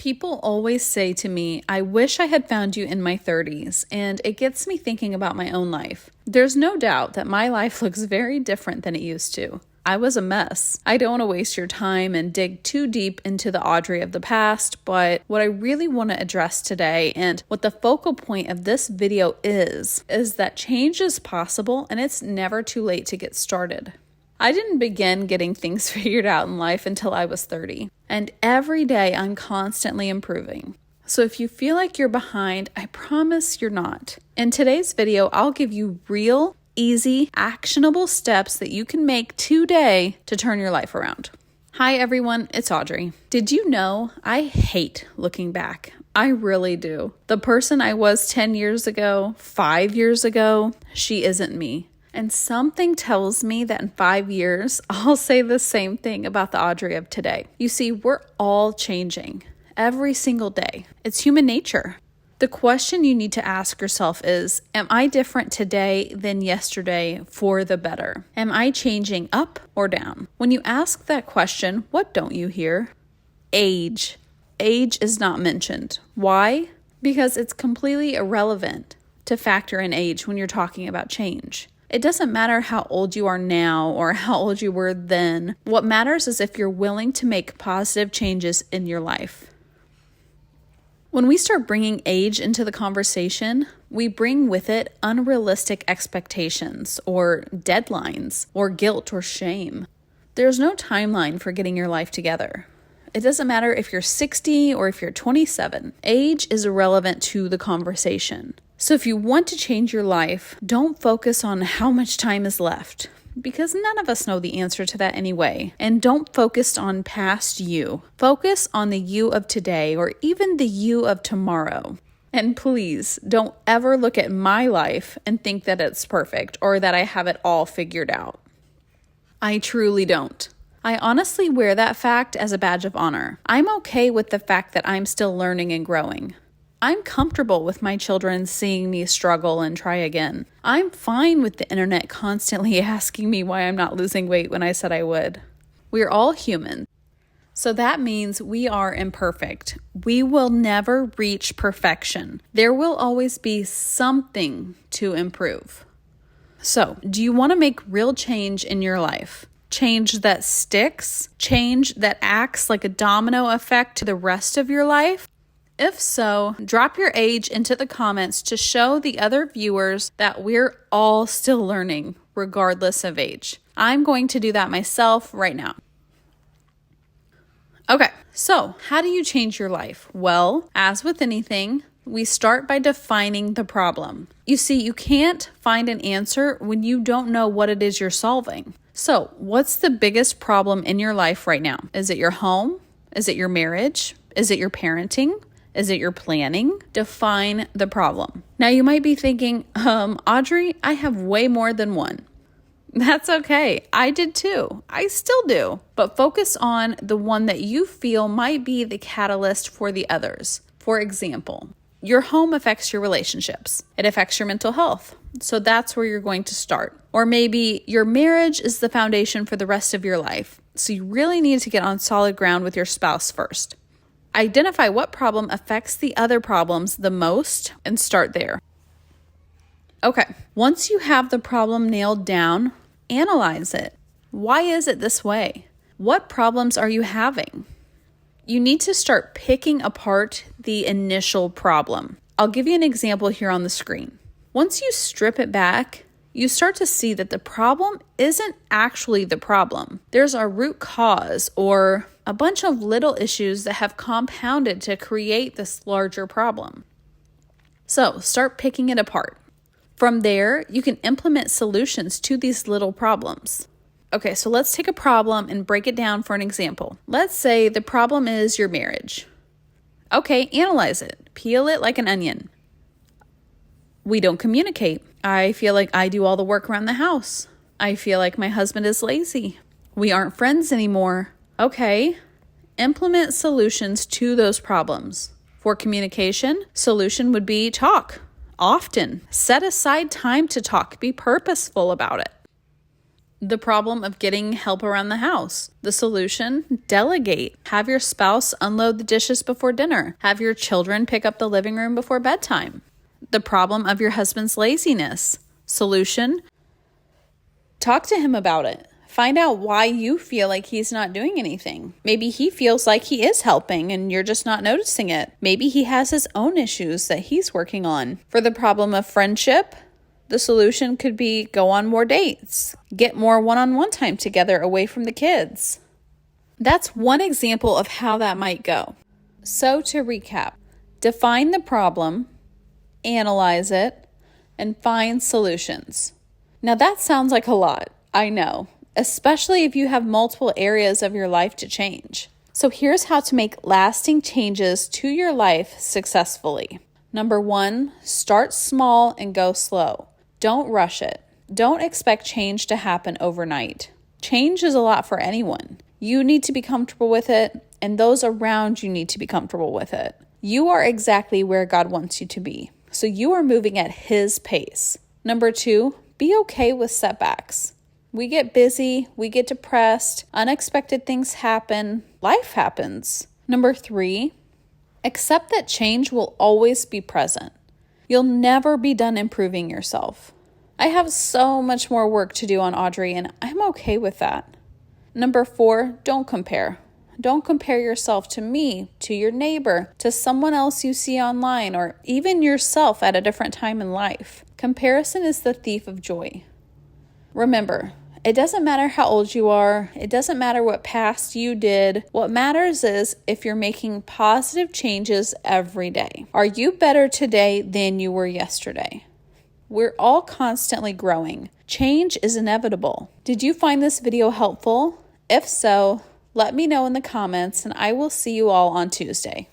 People always say to me, I wish I had found you in my 30s, and it gets me thinking about my own life. There's no doubt that my life looks very different than it used to. I was a mess. I don't want to waste your time and dig too deep into the Audrey of the past, but what I really want to address today and what the focal point of this video is that change is possible and it's never too late to get started. I didn't begin getting things figured out in life until I was 30, and every day I'm constantly improving. So if you feel like you're behind, I promise you're not. In today's video, I'll give you real, easy, actionable steps that you can make today to turn your life around. Hi everyone, it's Audrey. Did you know I hate looking back? I really do. The person I was 10 years ago, 5 years ago, she isn't me. And something tells me that in 5 years, I'll say the same thing about the Audrey of today. You see, we're all changing every single day. It's human nature. The question you need to ask yourself is, am I different today than yesterday for the better? Am I changing up or down? When you ask that question, what don't you hear? Age. Age is not mentioned. Why? Because it's completely irrelevant to factor in age when you're talking about change. It doesn't matter how old you are now or how old you were then. What matters is if you're willing to make positive changes in your life. When we start bringing age into the conversation, we bring with it unrealistic expectations or deadlines or guilt or shame. There's no timeline for getting your life together. It doesn't matter if you're 60 or if you're 27. Age is irrelevant to the conversation. So if you want to change your life, don't focus on how much time is left, because none of us know the answer to that anyway. And don't focus on past you. Focus on the you of today or even the you of tomorrow. And please don't ever look at my life and think that it's perfect or that I have it all figured out. I truly don't. I honestly wear that fact as a badge of honor. I'm okay with the fact that I'm still learning and growing. I'm comfortable with my children seeing me struggle and try again. I'm fine with the internet constantly asking me why I'm not losing weight when I said I would. We're all human. So that means we are imperfect. We will never reach perfection. There will always be something to improve. So, do you want to make real change in your life? Change that sticks? Change that acts like a domino effect to the rest of your life? If so, drop your age into the comments to show the other viewers that we're all still learning, regardless of age. I'm going to do that myself right now. Okay, so how do you change your life? Well, as with anything, we start by defining the problem. You see, you can't find an answer when you don't know what it is you're solving. So, what's the biggest problem in your life right now? Is it your home? Is it your marriage? Is it your parenting? Is it your planning? Define the problem. Now you might be thinking, Audrey, I have way more than one. That's okay. I did too. I still do. But focus on the one that you feel might be the catalyst for the others. For example, your home affects your relationships. It affects your mental health. So that's where you're going to start. Or maybe your marriage is the foundation for the rest of your life. So you really need to get on solid ground with your spouse first. Identify what problem affects the other problems the most and start there. Okay, once you have the problem nailed down, analyze it. Why is it this way? What problems are you having? You need to start picking apart the initial problem. I'll give you an example here on the screen. Once you strip it back, you start to see that the problem isn't actually the problem. There's a root cause or a bunch of little issues that have compounded to create this larger problem. So start picking it apart. From there, you can implement solutions to these little problems. Okay, so let's take a problem and break it down for an example. Let's say the problem is your marriage. Okay, analyze it. Peel it like an onion. We don't communicate. I feel like I do all the work around the house. I feel like my husband is lazy. We aren't friends anymore. Okay, implement solutions to those problems. For communication, solution would be talk often. Set aside time to talk. Be purposeful about it. The problem of getting help around the house. The solution? Delegate. Have your spouse unload the dishes before dinner. Have your children pick up the living room before bedtime. The problem of your husband's laziness. Solution? Talk to him about it. Find out why you feel like he's not doing anything. Maybe he feels like he is helping and you're just not noticing it. Maybe he has his own issues that he's working on. For the problem of friendship, the solution could be go on more dates. Get more one-on-one time together away from the kids. That's one example of how that might go. So to recap, define the problem, analyze it, and find solutions. Now that sounds like a lot, I know, especially if you have multiple areas of your life to change. So here's how to make lasting changes to your life successfully. Number 1, start small and go slow. Don't rush it. Don't expect change to happen overnight. Change is a lot for anyone. You need to be comfortable with it, and those around you need to be comfortable with it. You are exactly where God wants you to be, so you are moving at His pace. Number 2, be okay with setbacks. We get busy, we get depressed, unexpected things happen, life happens. Number 3, accept that change will always be present. You'll never be done improving yourself. I have so much more work to do on Audrey, and I'm okay with that. Number 4, don't compare. Don't compare yourself to me, to your neighbor, to someone else you see online, or even yourself at a different time in life. Comparison is the thief of joy. Remember, it doesn't matter how old you are. It doesn't matter what past you did. What matters is if you're making positive changes every day. Are you better today than you were yesterday? We're all constantly growing. Change is inevitable. Did you find this video helpful? If so, let me know in the comments and I will see you all on Tuesday.